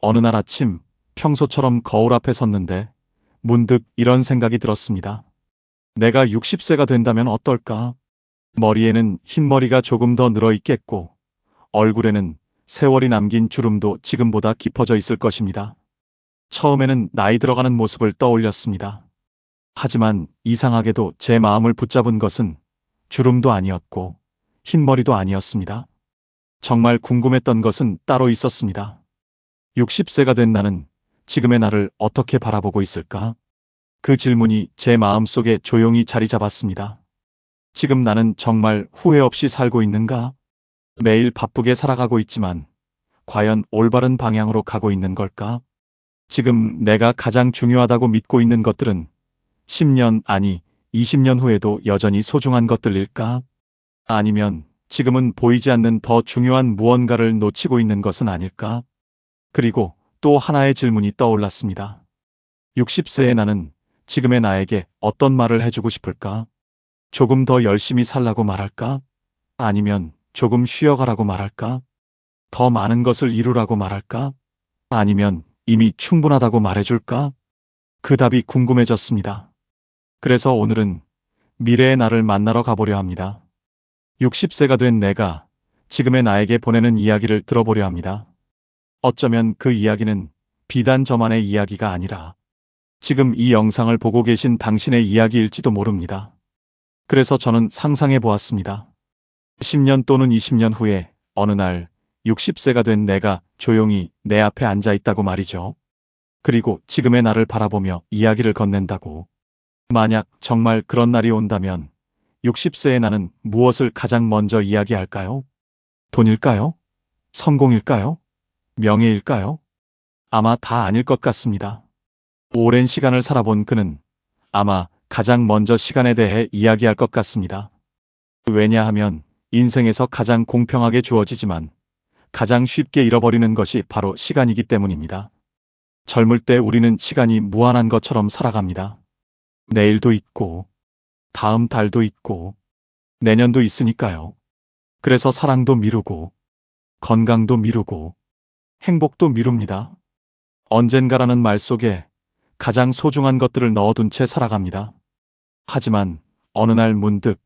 어느 날 아침 평소처럼 거울 앞에 섰는데 문득 이런 생각이 들었습니다. 내가 60세가 된다면 어떨까? 머리에는 흰머리가 조금 더 늘어 있겠고 얼굴에는 세월이 남긴 주름도 지금보다 깊어져 있을 것입니다. 처음에는 나이 들어가는 모습을 떠올렸습니다. 하지만 이상하게도 제 마음을 붙잡은 것은 주름도 아니었고 흰머리도 아니었습니다. 정말 궁금했던 것은 따로 있었습니다. 60세가 된 나는 지금의 나를 어떻게 바라보고 있을까? 그 질문이 제 마음속에 조용히 자리 잡았습니다. 지금 나는 정말 후회 없이 살고 있는가? 매일 바쁘게 살아가고 있지만 과연 올바른 방향으로 가고 있는 걸까? 지금 내가 가장 중요하다고 믿고 있는 것들은 10년 아니 20년 후에도 여전히 소중한 것들일까? 아니면 지금은 보이지 않는 더 중요한 무언가를 놓치고 있는 것은 아닐까? 그리고 또 하나의 질문이 떠올랐습니다. 60세의 나는 지금의 나에게 어떤 말을 해주고 싶을까? 조금 더 열심히 살라고 말할까? 아니면 조금 쉬어가라고 말할까? 더 많은 것을 이루라고 말할까? 아니면 이미 충분하다고 말해줄까? 그 답이 궁금해졌습니다. 그래서 오늘은 미래의 나를 만나러 가보려 합니다. 60세가 된 내가 지금의 나에게 보내는 이야기를 들어보려 합니다. 어쩌면 그 이야기는 비단 저만의 이야기가 아니라 지금 이 영상을 보고 계신 당신의 이야기일지도 모릅니다. 그래서 저는 상상해 보았습니다. 10년 또는 20년 후에 어느 날 60세가 된 내가 조용히 내 앞에 앉아 있다고 말이죠. 그리고 지금의 나를 바라보며 이야기를 건넨다고. 만약 정말 그런 날이 온다면 60세의 나는 무엇을 가장 먼저 이야기할까요? 돈일까요? 성공일까요? 명예일까요? 아마 다 아닐 것 같습니다. 오랜 시간을 살아본 그는 아마 가장 먼저 시간에 대해 이야기할 것 같습니다. 왜냐하면 인생에서 가장 공평하게 주어지지만 가장 쉽게 잃어버리는 것이 바로 시간이기 때문입니다. 젊을 때 우리는 시간이 무한한 것처럼 살아갑니다. 내일도 있고 다음 달도 있고 내년도 있으니까요. 그래서 사랑도 미루고 건강도 미루고 행복도 미룹니다. 언젠가라는 말 속에 가장 소중한 것들을 넣어둔 채 살아갑니다. 하지만 어느 날 문득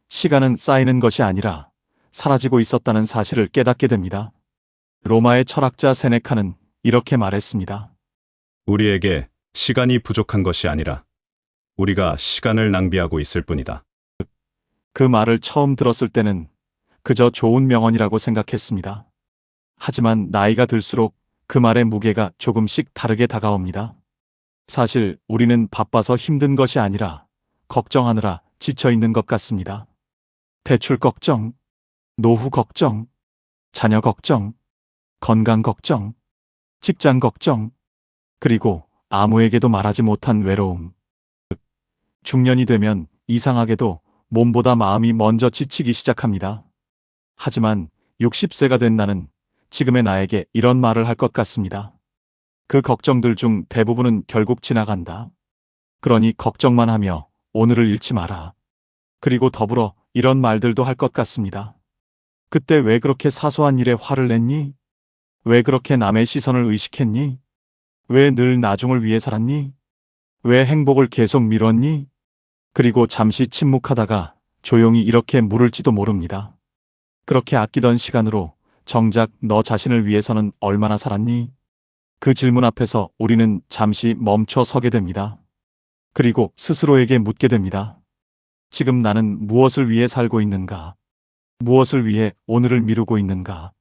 시간은 쌓이는 것이 아니라 사라지고 있었다는 사실을 깨닫게 됩니다. 로마의 철학자 세네카는 이렇게 말했습니다. 우리에게 시간이 부족한 것이 아니라 우리가 시간을 낭비하고 있을 뿐이다. 그 말을 처음 들었을 때는 그저 좋은 명언이라고 생각했습니다. 하지만 나이가 들수록 그 말의 무게가 조금씩 다르게 다가옵니다. 사실 우리는 바빠서 힘든 것이 아니라 걱정하느라 지쳐 있는 것 같습니다. 대출 걱정, 노후 걱정, 자녀 걱정, 건강 걱정, 직장 걱정, 그리고 아무에게도 말하지 못한 외로움. 중년이 되면 이상하게도 몸보다 마음이 먼저 지치기 시작합니다. 하지만 60세가 된 나는 지금의 나에게 이런 말을 할 것 같습니다. 그 걱정들 중 대부분은 결국 지나간다. 그러니 걱정만 하며 오늘을 잃지 마라. 그리고 더불어 이런 말들도 할 것 같습니다. 그때 왜 그렇게 사소한 일에 화를 냈니? 왜 그렇게 남의 시선을 의식했니? 왜 늘 나중을 위해 살았니? 왜 행복을 계속 미뤘니? 그리고 잠시 침묵하다가 조용히 이렇게 물을지도 모릅니다. 그렇게 아끼던 시간으로 정작 너 자신을 위해서는 얼마나 살았니? 그 질문 앞에서 우리는 잠시 멈춰 서게 됩니다. 그리고 스스로에게 묻게 됩니다. 지금 나는 무엇을 위해 살고 있는가? 무엇을 위해 오늘을 미루고 있는가?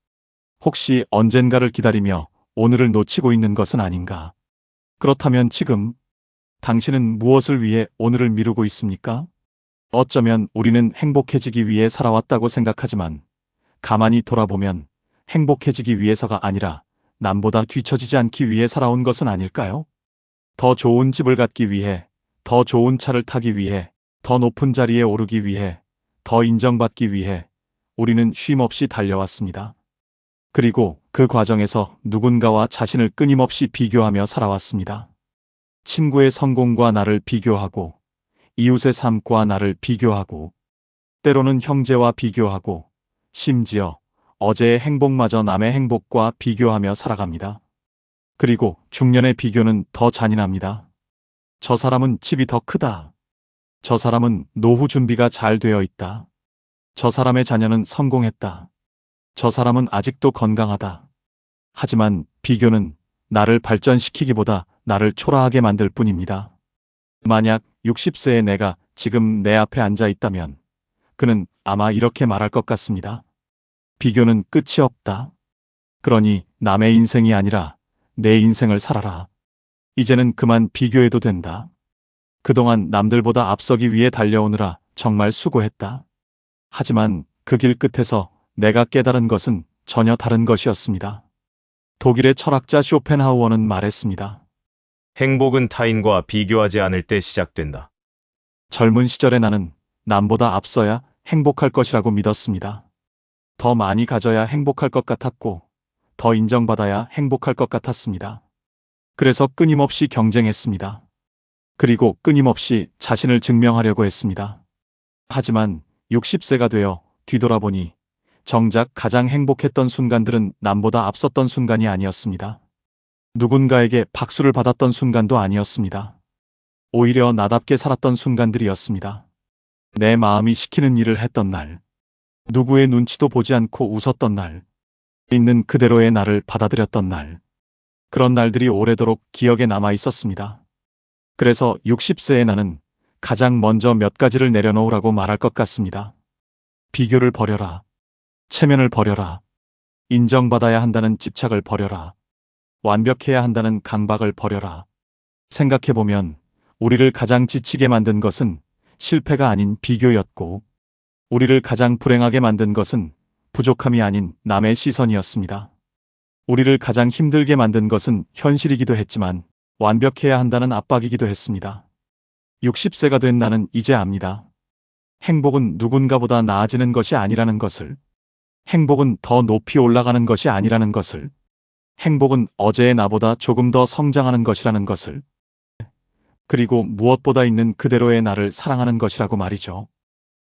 혹시 언젠가를 기다리며 오늘을 놓치고 있는 것은 아닌가? 그렇다면 지금 당신은 무엇을 위해 오늘을 미루고 있습니까? 어쩌면 우리는 행복해지기 위해 살아왔다고 생각하지만 가만히 돌아보면 행복해지기 위해서가 아니라 남보다 뒤처지지 않기 위해 살아온 것은 아닐까요? 더 좋은 집을 갖기 위해, 더 좋은 차를 타기 위해, 더 높은 자리에 오르기 위해, 더 인정받기 위해 우리는 쉼없이 달려왔습니다. 그리고 그 과정에서 누군가와 자신을 끊임없이 비교하며 살아왔습니다. 친구의 성공과 나를 비교하고, 이웃의 삶과 나를 비교하고, 때로는 형제와 비교하고, 심지어 어제의 행복마저 남의 행복과 비교하며 살아갑니다. 그리고 중년의 비교는 더 잔인합니다. 저 사람은 집이 더 크다. 저 사람은 노후 준비가 잘 되어 있다. 저 사람의 자녀는 성공했다. 저 사람은 아직도 건강하다. 하지만 비교는 나를 발전시키기보다 나를 초라하게 만들 뿐입니다. 만약 60세의 내가 지금 내 앞에 앉아 있다면 그는 아마 이렇게 말할 것 같습니다. 비교는 끝이 없다. 그러니 남의 인생이 아니라 내 인생을 살아라. 이제는 그만 비교해도 된다. 그동안 남들보다 앞서기 위해 달려오느라 정말 수고했다. 하지만 그 길 끝에서 내가 깨달은 것은 전혀 다른 것이었습니다. 독일의 철학자 쇼펜하우어는 말했습니다. 행복은 타인과 비교하지 않을 때 시작된다. 젊은 시절에 나는 남보다 앞서야 행복할 것이라고 믿었습니다. 더 많이 가져야 행복할 것 같았고, 더 인정받아야 행복할 것 같았습니다. 그래서 끊임없이 경쟁했습니다. 그리고 끊임없이 자신을 증명하려고 했습니다. 하지만 60세가 되어 뒤돌아보니 정작 가장 행복했던 순간들은 남보다 앞섰던 순간이 아니었습니다. 누군가에게 박수를 받았던 순간도 아니었습니다. 오히려 나답게 살았던 순간들이었습니다. 내 마음이 시키는 일을 했던 날, 누구의 눈치도 보지 않고 웃었던 날, 있는 그대로의 나를 받아들였던 날, 그런 날들이 오래도록 기억에 남아 있었습니다. 그래서 60세의 나는 가장 먼저 몇 가지를 내려놓으라고 말할 것 같습니다. 비교를 버려라. 체면을 버려라. 인정받아야 한다는 집착을 버려라. 완벽해야 한다는 강박을 버려라. 생각해보면 우리를 가장 지치게 만든 것은 실패가 아닌 비교였고, 우리를 가장 불행하게 만든 것은 부족함이 아닌 남의 시선이었습니다. 우리를 가장 힘들게 만든 것은 현실이기도 했지만 완벽해야 한다는 압박이기도 했습니다. 60세가 된 나는 이제 압니다. 행복은 누군가보다 나아지는 것이 아니라는 것을, 행복은 더 높이 올라가는 것이 아니라는 것을, 행복은 어제의 나보다 조금 더 성장하는 것이라는 것을, 그리고 무엇보다 있는 그대로의 나를 사랑하는 것이라고 말이죠.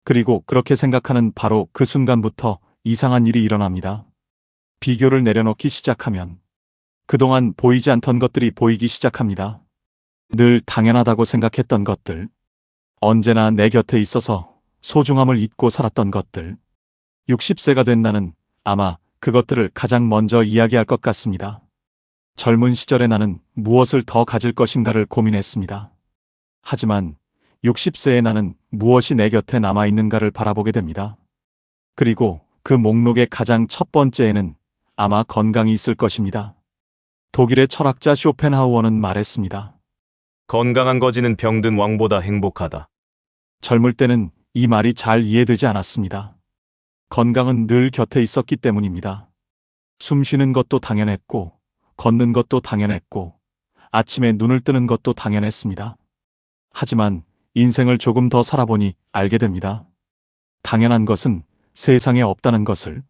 그리고 그렇게 생각하는 바로 그 순간부터 이상한 일이 일어납니다. 비교를 내려놓기 시작하면 그동안 보이지 않던 것들이 보이기 시작합니다. 늘 당연하다고 생각했던 것들, 언제나 내 곁에 있어서 소중함을 잊고 살았던 것들. 60세가 된 나는 아마 그것들을 가장 먼저 이야기할 것 같습니다. 젊은 시절의 나는 무엇을 더 가질 것인가를 고민했습니다. 하지만 60세의 나는 무엇이 내 곁에 남아있는가를 바라보게 됩니다. 그리고 그 목록의 가장 첫 번째에는 아마 건강이 있을 것입니다. 독일의 철학자 쇼펜하우어는 말했습니다. 건강한 거지는 병든 왕보다 행복하다. 젊을 때는 이 말이 잘 이해되지 않았습니다. 건강은 늘 곁에 있었기 때문입니다. 숨 쉬는 것도 당연했고, 걷는 것도 당연했고, 아침에 눈을 뜨는 것도 당연했습니다. 하지만 인생을 조금 더 살아보니 알게 됩니다. 당연한 것은 세상에 없다는 것을.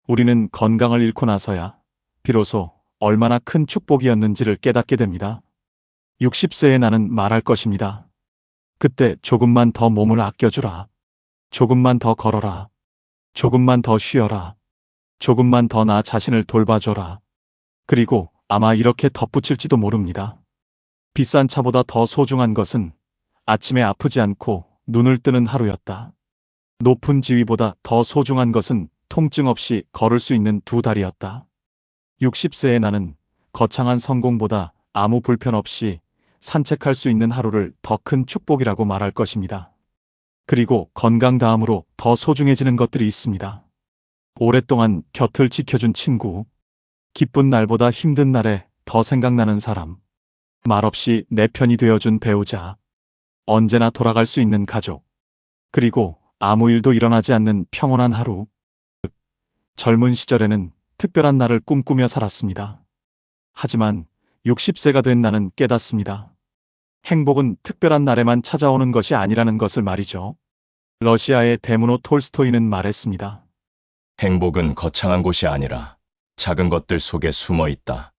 우리는 건강을 잃고 나서야 비로소 얼마나 큰 축복이었는지를 깨닫게 됩니다. 60세의 나는 말할 것입니다. 그때 조금만 더 몸을 아껴주라. 조금만 더 걸어라. 조금만 더 쉬어라. 조금만 더 나 자신을 돌봐줘라. 그리고 아마 이렇게 덧붙일지도 모릅니다. 비싼 차보다 더 소중한 것은 아침에 아프지 않고 눈을 뜨는 하루였다. 높은 지위보다 더 소중한 것은 통증 없이 걸을 수 있는 두 다리였다. 60세의 나는 거창한 성공보다 아무 불편 없이 산책할 수 있는 하루를 더 큰 축복이라고 말할 것입니다. 그리고 건강 다음으로 더 소중해지는 것들이 있습니다. 오랫동안 곁을 지켜준 친구, 기쁜 날보다 힘든 날에 더 생각나는 사람, 말없이 내 편이 되어준 배우자, 언제나 돌아갈 수 있는 가족, 그리고 아무 일도 일어나지 않는 평온한 하루. 젊은 시절에는 특별한 날을 꿈꾸며 살았습니다. 하지만 60세가 된 나는 깨닫습니다. 행복은 특별한 날에만 찾아오는 것이 아니라는 것을 말이죠. 러시아의 데무노 톨스토이는 말했습니다. 행복은 거창한 곳이 아니라 작은 것들 속에 숨어 있다.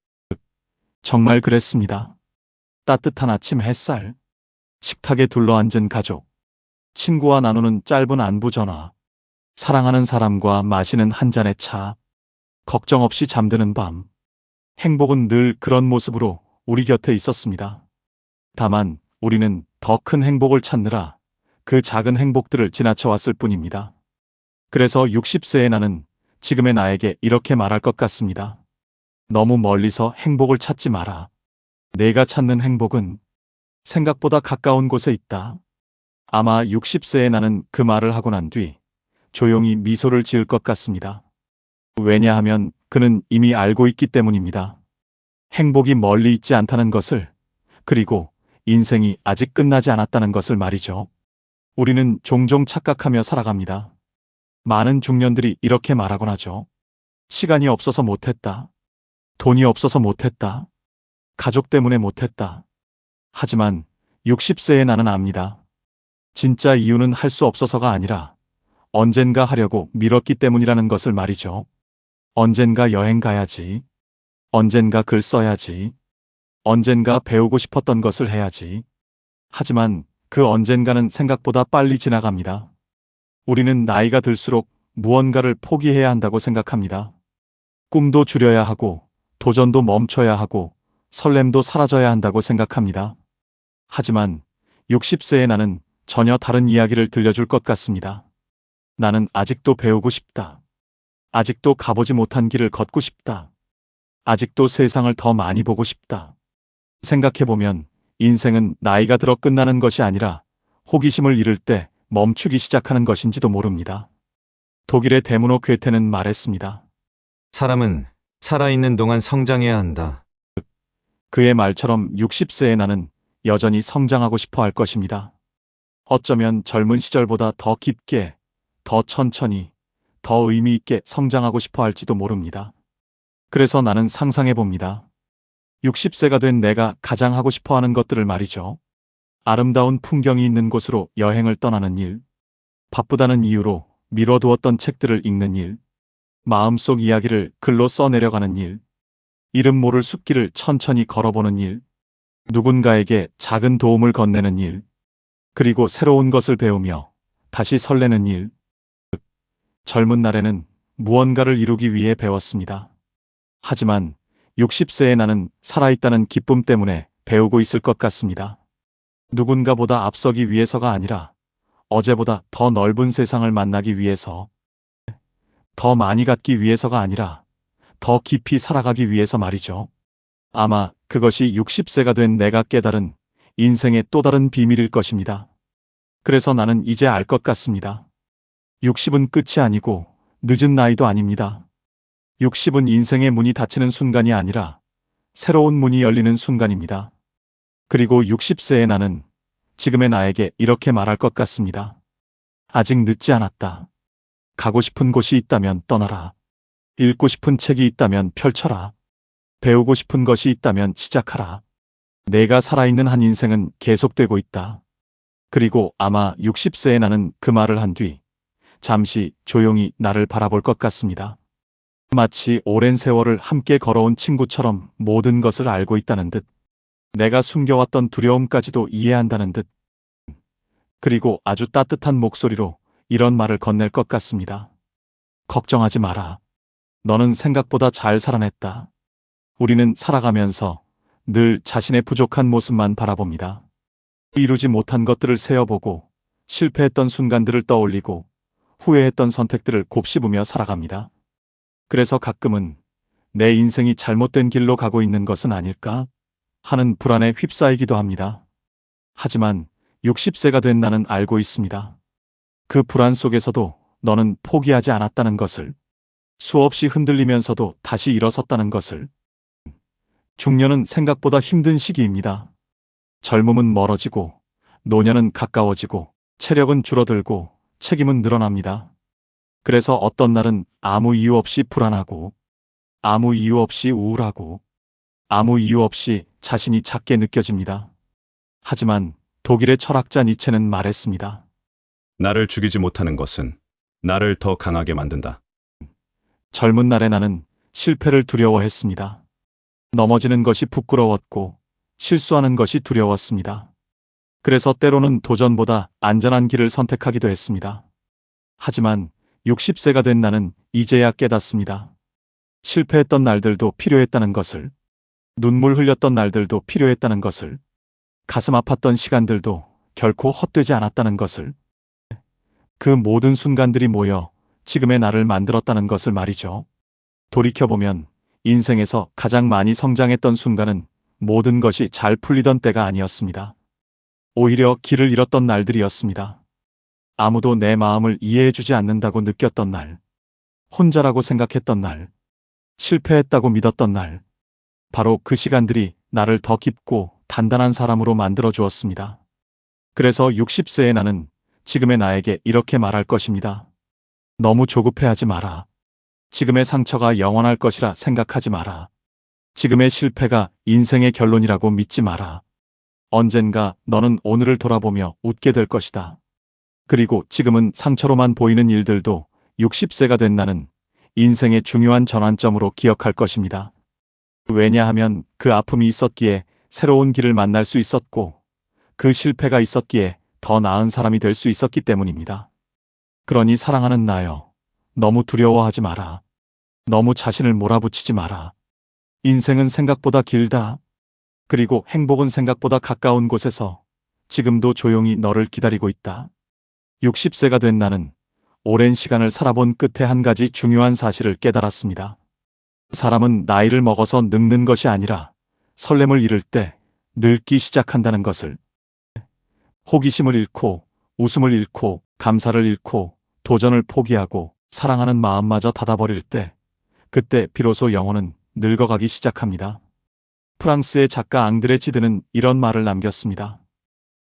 정말 그랬습니다. 따뜻한 아침 햇살, 식탁에 둘러앉은 가족, 친구와 나누는 짧은 안부 전화, 사랑하는 사람과 마시는 한 잔의 차, 걱정 없이 잠드는 밤. 행복은 늘 그런 모습으로 우리 곁에 있었습니다. 다만 우리는 더 큰 행복을 찾느라 그 작은 행복들을 지나쳐 왔을 뿐입니다. 그래서 60세의 나는 지금의 나에게 이렇게 말할 것 같습니다. 너무 멀리서 행복을 찾지 마라. 내가 찾는 행복은 생각보다 가까운 곳에 있다. 아마 60세의 나는 그 말을 하고 난 뒤 조용히 미소를 지을 것 같습니다. 왜냐하면 그는 이미 알고 있기 때문입니다. 행복이 멀리 있지 않다는 것을, 그리고 인생이 아직 끝나지 않았다는 것을 말이죠. 우리는 종종 착각하며 살아갑니다. 많은 중년들이 이렇게 말하곤 하죠. 시간이 없어서 못했다. 돈이 없어서 못했다. 가족 때문에 못했다. 하지만 60세의 나는 압니다. 진짜 이유는 할 수 없어서가 아니라 언젠가 하려고 미뤘기 때문이라는 것을 말이죠. 언젠가 여행 가야지. 언젠가 글 써야지. 언젠가 배우고 싶었던 것을 해야지. 하지만 그 언젠가는 생각보다 빨리 지나갑니다. 우리는 나이가 들수록 무언가를 포기해야 한다고 생각합니다. 꿈도 줄여야 하고, 도전도 멈춰야 하고, 설렘도 사라져야 한다고 생각합니다. 하지만 60세의 나는 전혀 다른 이야기를 들려줄 것 같습니다. 나는 아직도 배우고 싶다. 아직도 가보지 못한 길을 걷고 싶다. 아직도 세상을 더 많이 보고 싶다. 생각해보면 인생은 나이가 들어 끝나는 것이 아니라 호기심을 잃을 때 멈추기 시작하는 것인지도 모릅니다. 독일의 데무노 괴테는 말했습니다. 사람은 살아있는 동안 성장해야 한다. 그의 말처럼 60세의 나는 여전히 성장하고 싶어 할 것입니다. 어쩌면 젊은 시절보다 더 깊게, 더 천천히, 더 의미 있게 성장하고 싶어 할지도 모릅니다. 그래서 나는 상상해 봅니다. 60세가 된 내가 가장 하고 싶어 하는 것들을 말이죠. 아름다운 풍경이 있는 곳으로 여행을 떠나는 일, 바쁘다는 이유로 미뤄두었던 책들을 읽는 일, 마음속 이야기를 글로 써내려가는 일, 이름 모를 숲길을 천천히 걸어보는 일, 누군가에게 작은 도움을 건네는 일, 그리고 새로운 것을 배우며 다시 설레는 일. 젊은 날에는 무언가를 이루기 위해 배웠습니다. 하지만 60세의 나는 살아있다는 기쁨 때문에 배우고 있을 것 같습니다. 누군가보다 앞서기 위해서가 아니라 어제보다 더 넓은 세상을 만나기 위해서, 더 많이 갖기 위해서가 아니라 더 깊이 살아가기 위해서 말이죠. 아마 그것이 60세가 된 내가 깨달은 인생의 또 다른 비밀일 것입니다. 그래서 나는 이제 알 것 같습니다. 60은 끝이 아니고 늦은 나이도 아닙니다. 60은 인생의 문이 닫히는 순간이 아니라 새로운 문이 열리는 순간입니다. 그리고 60세의 나는 지금의 나에게 이렇게 말할 것 같습니다. 아직 늦지 않았다. 가고 싶은 곳이 있다면 떠나라. 읽고 싶은 책이 있다면 펼쳐라. 배우고 싶은 것이 있다면 시작하라. 내가 살아있는 한 인생은 계속되고 있다. 그리고 아마 60세의 나는 그 말을 한 뒤 잠시 조용히 나를 바라볼 것 같습니다. 마치 오랜 세월을 함께 걸어온 친구처럼 모든 것을 알고 있다는 듯, 내가 숨겨왔던 두려움까지도 이해한다는 듯, 그리고 아주 따뜻한 목소리로 이런 말을 건넬 것 같습니다. 걱정하지 마라. 너는 생각보다 잘 살아냈다. 우리는 살아가면서 늘 자신의 부족한 모습만 바라봅니다. 이루지 못한 것들을 세어보고 실패했던 순간들을 떠올리고 후회했던 선택들을 곱씹으며 살아갑니다. 그래서 가끔은 내 인생이 잘못된 길로 가고 있는 것은 아닐까 하는 불안에 휩싸이기도 합니다. 하지만 60세가 된 나는 알고 있습니다. 그 불안 속에서도 너는 포기하지 않았다는 것을, 수없이 흔들리면서도 다시 일어섰다는 것을. 중년은 생각보다 힘든 시기입니다. 젊음은 멀어지고, 노년은 가까워지고, 체력은 줄어들고, 책임은 늘어납니다. 그래서 어떤 날은 아무 이유 없이 불안하고, 아무 이유 없이 우울하고, 아무 이유 없이 자신이 작게 느껴집니다. 하지만 독일의 철학자 니체는 말했습니다. 나를 죽이지 못하는 것은 나를 더 강하게 만든다. 젊은 날의 나는 실패를 두려워했습니다. 넘어지는 것이 부끄러웠고 실수하는 것이 두려웠습니다. 그래서 때로는 도전보다 안전한 길을 선택하기도 했습니다. 하지만 60세가 된 나는 이제야 깨닫습니다. 실패했던 날들도 필요했다는 것을, 눈물 흘렸던 날들도 필요했다는 것을, 가슴 아팠던 시간들도 결코 헛되지 않았다는 것을, 그 모든 순간들이 모여 지금의 나를 만들었다는 것을 말이죠. 돌이켜보면 인생에서 가장 많이 성장했던 순간은 모든 것이 잘 풀리던 때가 아니었습니다. 오히려 길을 잃었던 날들이었습니다. 아무도 내 마음을 이해해주지 않는다고 느꼈던 날, 혼자라고 생각했던 날, 실패했다고 믿었던 날, 바로 그 시간들이 나를 더 깊고 단단한 사람으로 만들어 주었습니다. 그래서 60세의 나는 지금의 나에게 이렇게 말할 것입니다. 너무 조급해하지 마라. 지금의 상처가 영원할 것이라 생각하지 마라. 지금의 실패가 인생의 결론이라고 믿지 마라. 언젠가 너는 오늘을 돌아보며 웃게 될 것이다. 그리고 지금은 상처로만 보이는 일들도 60세가 된 나는 인생의 중요한 전환점으로 기억할 것입니다. 왜냐하면 그 아픔이 있었기에 새로운 길을 만날 수 있었고, 그 실패가 있었기에 더 나은 사람이 될 수 있었기 때문입니다. 그러니 사랑하는 나여, 너무 두려워하지 마라. 너무 자신을 몰아붙이지 마라. 인생은 생각보다 길다. 그리고 행복은 생각보다 가까운 곳에서 지금도 조용히 너를 기다리고 있다. 60세가 된 나는 오랜 시간을 살아본 끝에 한 가지 중요한 사실을 깨달았습니다. 사람은 나이를 먹어서 늙는 것이 아니라 설렘을 잃을 때 늙기 시작한다는 것을, 호기심을 잃고 웃음을 잃고 감사를 잃고 도전을 포기하고 사랑하는 마음마저 닫아버릴 때, 그때 비로소 영혼은 늙어가기 시작합니다. 프랑스의 작가 앙드레 지드는 이런 말을 남겼습니다.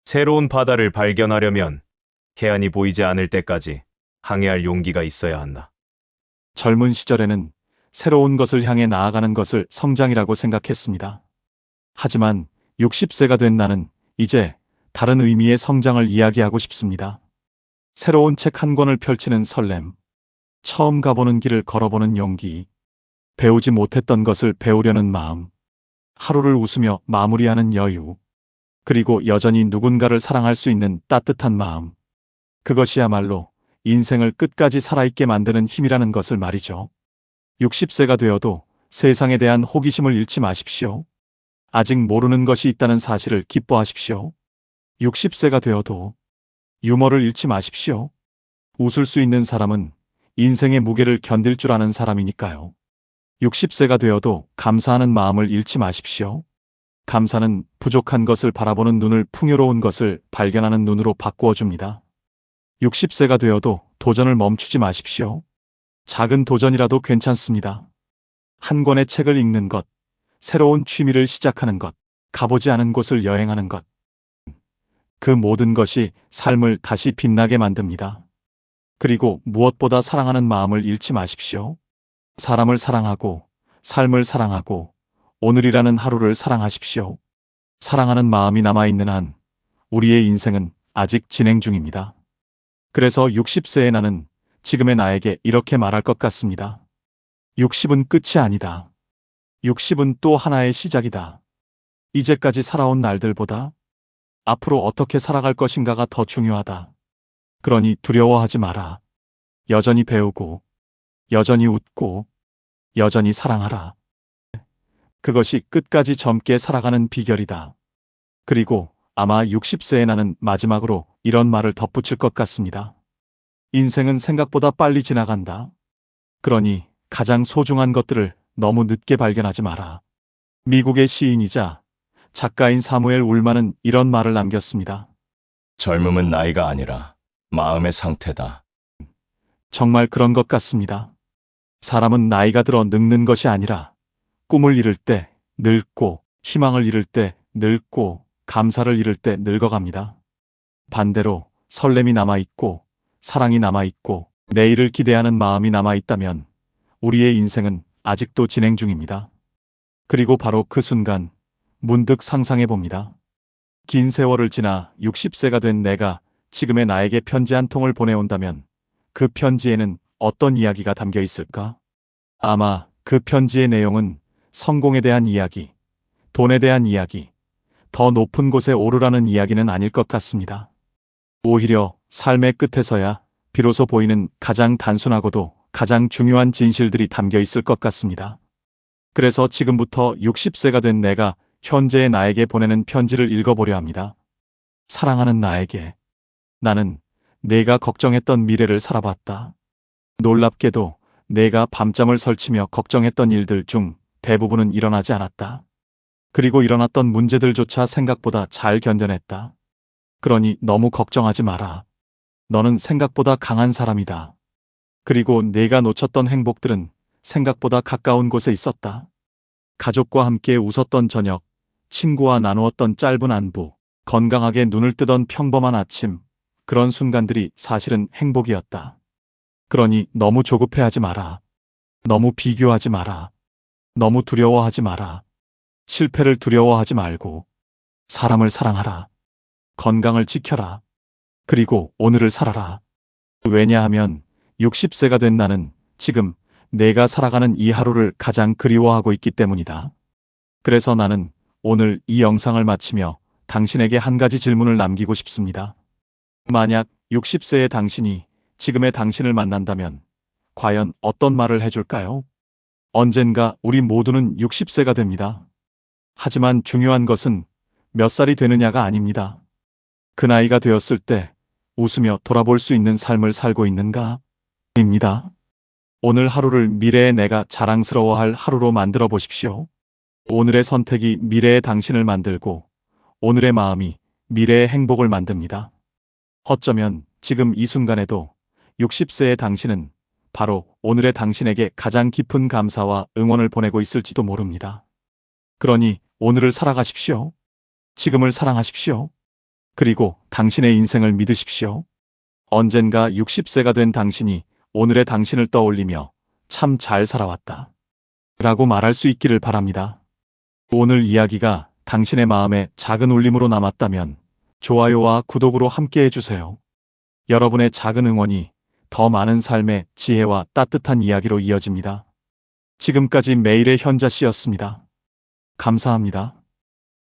새로운 바다를 발견하려면 해안이 보이지 않을 때까지 항해할 용기가 있어야 한다. 젊은 시절에는 새로운 것을 향해 나아가는 것을 성장이라고 생각했습니다. 하지만 60세가 된 나는 이제 다른 의미의 성장을 이야기하고 싶습니다. 새로운 책 한 권을 펼치는 설렘, 처음 가보는 길을 걸어보는 용기, 배우지 못했던 것을 배우려는 마음, 하루를 웃으며 마무리하는 여유, 그리고 여전히 누군가를 사랑할 수 있는 따뜻한 마음. 그것이야말로 인생을 끝까지 살아있게 만드는 힘이라는 것을 말이죠. 60세가 되어도 세상에 대한 호기심을 잃지 마십시오. 아직 모르는 것이 있다는 사실을 기뻐하십시오. 60세가 되어도 유머를 잃지 마십시오. 웃을 수 있는 사람은 인생의 무게를 견딜 줄 아는 사람이니까요. 60세가 되어도 감사하는 마음을 잃지 마십시오. 감사는 부족한 것을 바라보는 눈을 풍요로운 것을 발견하는 눈으로 바꾸어 줍니다. 60세가 되어도 도전을 멈추지 마십시오. 작은 도전이라도 괜찮습니다. 한 권의 책을 읽는 것, 새로운 취미를 시작하는 것, 가보지 않은 곳을 여행하는 것. 그 모든 것이 삶을 다시 빛나게 만듭니다. 그리고 무엇보다 사랑하는 마음을 잃지 마십시오. 사람을 사랑하고, 삶을 사랑하고, 오늘이라는 하루를 사랑하십시오. 사랑하는 마음이 남아있는 한, 우리의 인생은 아직 진행 중입니다. 그래서 60세의 나는 지금의 나에게 이렇게 말할 것 같습니다. 60은 끝이 아니다. 60은 또 하나의 시작이다. 이제까지 살아온 날들보다 앞으로 어떻게 살아갈 것인가가 더 중요하다. 그러니 두려워하지 마라. 여전히 배우고, 여전히 웃고, 여전히 사랑하라. 그것이 끝까지 젊게 살아가는 비결이다. 그리고 아마 60세의 나는 마지막으로 이런 말을 덧붙일 것 같습니다. 인생은 생각보다 빨리 지나간다. 그러니 가장 소중한 것들을 너무 늦게 발견하지 마라. 미국의 시인이자 작가인 사무엘 울만은 이런 말을 남겼습니다. 젊음은 나이가 아니라 마음의 상태다. 정말 그런 것 같습니다. 사람은 나이가 들어 늙는 것이 아니라 꿈을 잃을 때 늙고, 희망을 잃을 때 늙고, 감사를 잃을 때 늙어갑니다. 반대로 설렘이 남아있고, 사랑이 남아있고, 내일을 기대하는 마음이 남아있다면 우리의 인생은 아직도 진행 중입니다. 그리고 바로 그 순간 문득 상상해 봅니다. 긴 세월을 지나 60세가 된 내가 지금의 나에게 편지 한 통을 보내온다면 그 편지에는 어떤 이야기가 담겨 있을까? 아마 그 편지의 내용은 성공에 대한 이야기, 돈에 대한 이야기, 더 높은 곳에 오르라는 이야기는 아닐 것 같습니다. 오히려 삶의 끝에서야 비로소 보이는 가장 단순하고도 가장 중요한 진실들이 담겨 있을 것 같습니다. 그래서 지금부터 60세가 된 내가 현재의 나에게 보내는 편지를 읽어보려 합니다. 사랑하는 나에게. 나는 내가 걱정했던 미래를 살아봤다. 놀랍게도 내가 밤잠을 설치며 걱정했던 일들 중 대부분은 일어나지 않았다. 그리고 일어났던 문제들조차 생각보다 잘 견뎌냈다. 그러니 너무 걱정하지 마라. 너는 생각보다 강한 사람이다. 그리고 내가 놓쳤던 행복들은 생각보다 가까운 곳에 있었다. 가족과 함께 웃었던 저녁, 친구와 나누었던 짧은 안부, 건강하게 눈을 뜨던 평범한 아침, 그런 순간들이 사실은 행복이었다. 그러니 너무 조급해하지 마라. 너무 비교하지 마라. 너무 두려워하지 마라. 실패를 두려워하지 말고 사람을 사랑하라. 건강을 지켜라. 그리고 오늘을 살아라. 왜냐하면 60세가 된 나는 지금 내가 살아가는 이 하루를 가장 그리워하고 있기 때문이다. 그래서 나는 오늘 이 영상을 마치며 당신에게 한 가지 질문을 남기고 싶습니다. 만약 60세의 당신이 지금의 당신을 만난다면 과연 어떤 말을 해줄까요? 언젠가 우리 모두는 60세가 됩니다. 하지만 중요한 것은 몇 살이 되느냐가 아닙니다. 그 나이가 되었을 때 웃으며 돌아볼 수 있는 삶을 살고 있는가? 입니다. 오늘 하루를 미래의 내가 자랑스러워할 하루로 만들어 보십시오. 오늘의 선택이 미래의 당신을 만들고 오늘의 마음이 미래의 행복을 만듭니다. 어쩌면 지금 이 순간에도 60세의 당신은 바로 오늘의 당신에게 가장 깊은 감사와 응원을 보내고 있을지도 모릅니다. 그러니 오늘을 살아가십시오. 지금을 사랑하십시오. 그리고 당신의 인생을 믿으십시오. 언젠가 60세가 된 당신이 오늘의 당신을 떠올리며 참 잘 살아왔다 라고 말할 수 있기를 바랍니다. 오늘 이야기가 당신의 마음에 작은 울림으로 남았다면 좋아요와 구독으로 함께 해주세요. 여러분의 작은 응원이 더 많은 삶의 지혜와 따뜻한 이야기로 이어집니다. 지금까지 매일의 현자 씨였습니다. 감사합니다.